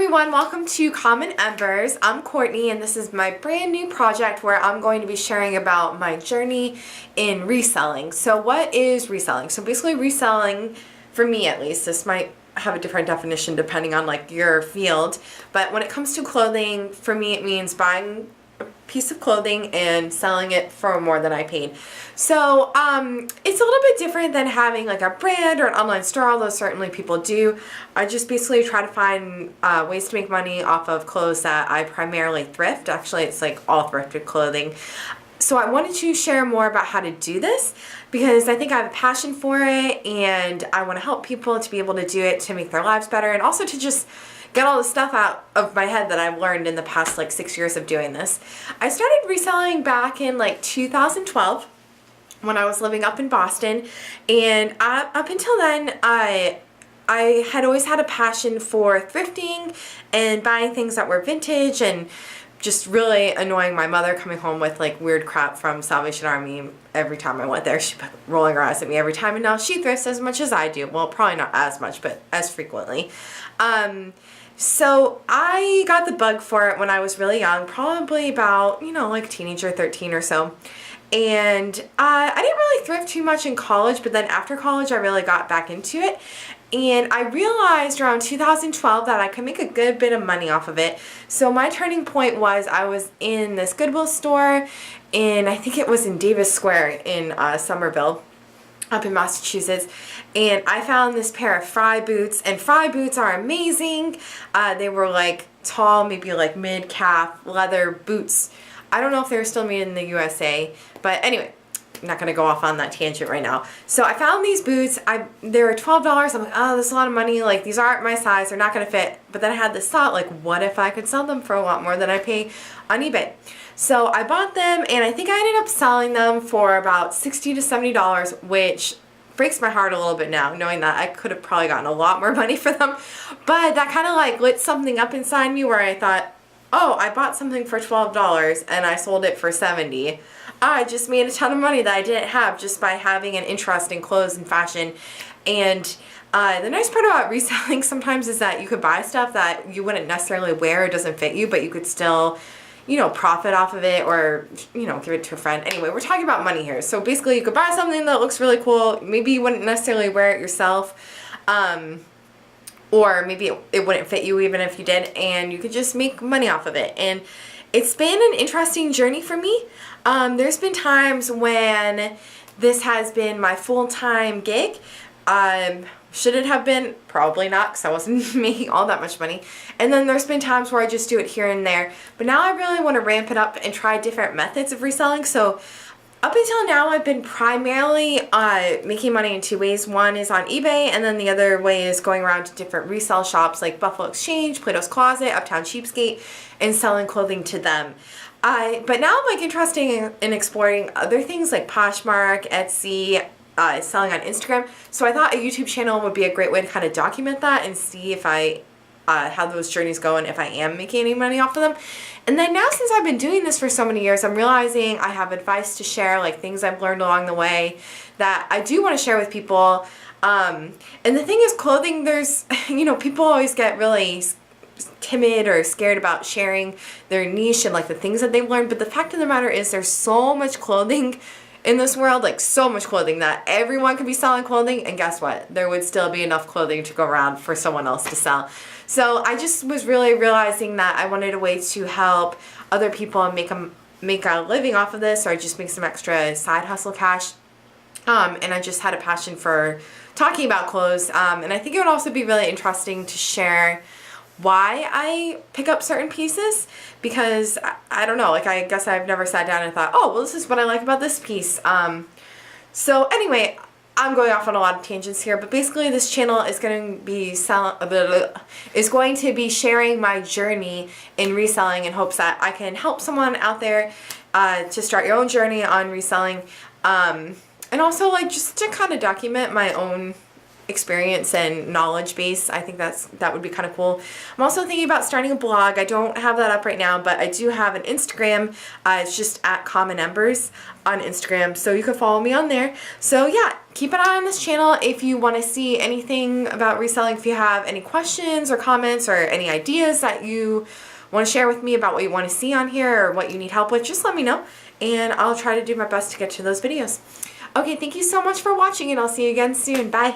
everyone, welcome to Common Embers. I'm Courtney and this is my brand new project where I'm going to be sharing about my journey in reselling. So what is reselling? So basically reselling, for me at least, this might have a different definition depending on like your field, but when it comes to clothing, for me it means buying a piece of clothing and selling it for more than I paid. So it's a little bit different than having like a brand or an online store, although certainly people do. I just basically try to find ways to make money off of clothes that I primarily thrift. Actually, it's like all thrifted clothing. So I wanted to share more about how to do this because I think I have a passion for it and I want to help people to be able to do it to make their lives better and also to just get all the stuff out of my head that I've learned in the past like 6 years of doing this. I started reselling back in like 2012 when I was living up in Boston, and up until then I had always had a passion for thrifting and buying things that were vintage and just really annoying my mother coming home with like weird crap from Salvation Army every time I went there. She'd be rolling her eyes at me every time, and now she thrifts as much as I do. Well, probably not as much, but as frequently. So I got the bug for it when I was really young, probably about, like teenager, 13 or so. And I didn't really thrift too much in college, but then after college I really got back into it. And I realized around 2012 that I could make a good bit of money off of it. So my turning point was I was in this Goodwill store and I think it was in Davis Square in Somerville up in Massachusetts, and I found this pair of Fry boots, and Fry boots are amazing. They were like tall, maybe like mid-calf leather boots. I don't know if they were still made in the USA, but anyway, I'm not going to go off on that tangent right now. So I found these boots. They were $12. I'm like, oh, this is a lot of money. Like, these aren't my size. They're not going to fit. But then I had this thought, like, what if I could sell them for a lot more than I pay on eBay? So I bought them, and I think I ended up selling them for about $60 to $70, which breaks my heart a little bit now, knowing that I could have probably gotten a lot more money for them. But that kind of like lit something up inside me where I thought, oh, I bought something for $12 and I sold it for $70. I just made a ton of money that I didn't have just by having an interest in clothes and fashion. And the nice part about reselling sometimes is that you could buy stuff that you wouldn't necessarily wear, it doesn't fit you, but you could still, profit off of it or, give it to a friend. Anyway, we're talking about money here. So basically you could buy something that looks really cool. Maybe you wouldn't necessarily wear it yourself. Or maybe it wouldn't fit you even if you did, and you could just make money off of it. And it's been an interesting journey for me. There's been times when this has been my full-time gig. Should it have been? Probably not, because I wasn't making all that much money. And then there's been times where I just do it here and there. But now I really want to ramp it up and try different methods of reselling. So up until now, I've been primarily making money in two ways. One is on eBay, and then the other way is going around to different resale shops like Buffalo Exchange, Plato's Closet, Uptown Cheapskate, and selling clothing to them. But now I'm like interested in exploring other things like Poshmark, Etsy, selling on Instagram. So I thought a YouTube channel would be a great way to kind of document that and see if how those journeys go and if I am making any money off of them. And then now, since I've been doing this for so many years, I'm realizing I have advice to share, like things I've learned along the way that I do want to share with people. And the thing is, clothing, there's, people always get really timid or scared about sharing their niche and like the things that they've learned. But the fact of the matter is there's so much clothing in this world, like so much clothing, that everyone could be selling clothing, and guess what? There would still be enough clothing to go around for someone else to sell. So I just was really realizing that I wanted a way to help other people make a living off of this, or just make some extra side hustle cash. And I just had a passion for talking about clothes, and I think it would also be really interesting to share why I pick up certain pieces, because I don't know, like I guess I've never sat down and thought, oh, well, this is what I like about this piece. So anyway, I'm going off on a lot of tangents here, but basically this channel is going to be sharing my journey in reselling in hopes that I can help someone out there to start your own journey on reselling, and also like just to kind of document my own experience and knowledge base. I think that would be kind of cool. I'm also thinking about starting a blog. I don't have that up right now, but I do have an Instagram. It's just at Common Embers on Instagram, so you can follow me on there. So yeah, keep an eye on this channel if you want to see anything about reselling. If you have any questions or comments or any ideas that you want to share with me about what you want to see on here or what you need help with, just let me know, and I'll try to do my best to get to those videos. Okay, thank you so much for watching, and I'll see you again soon. Bye.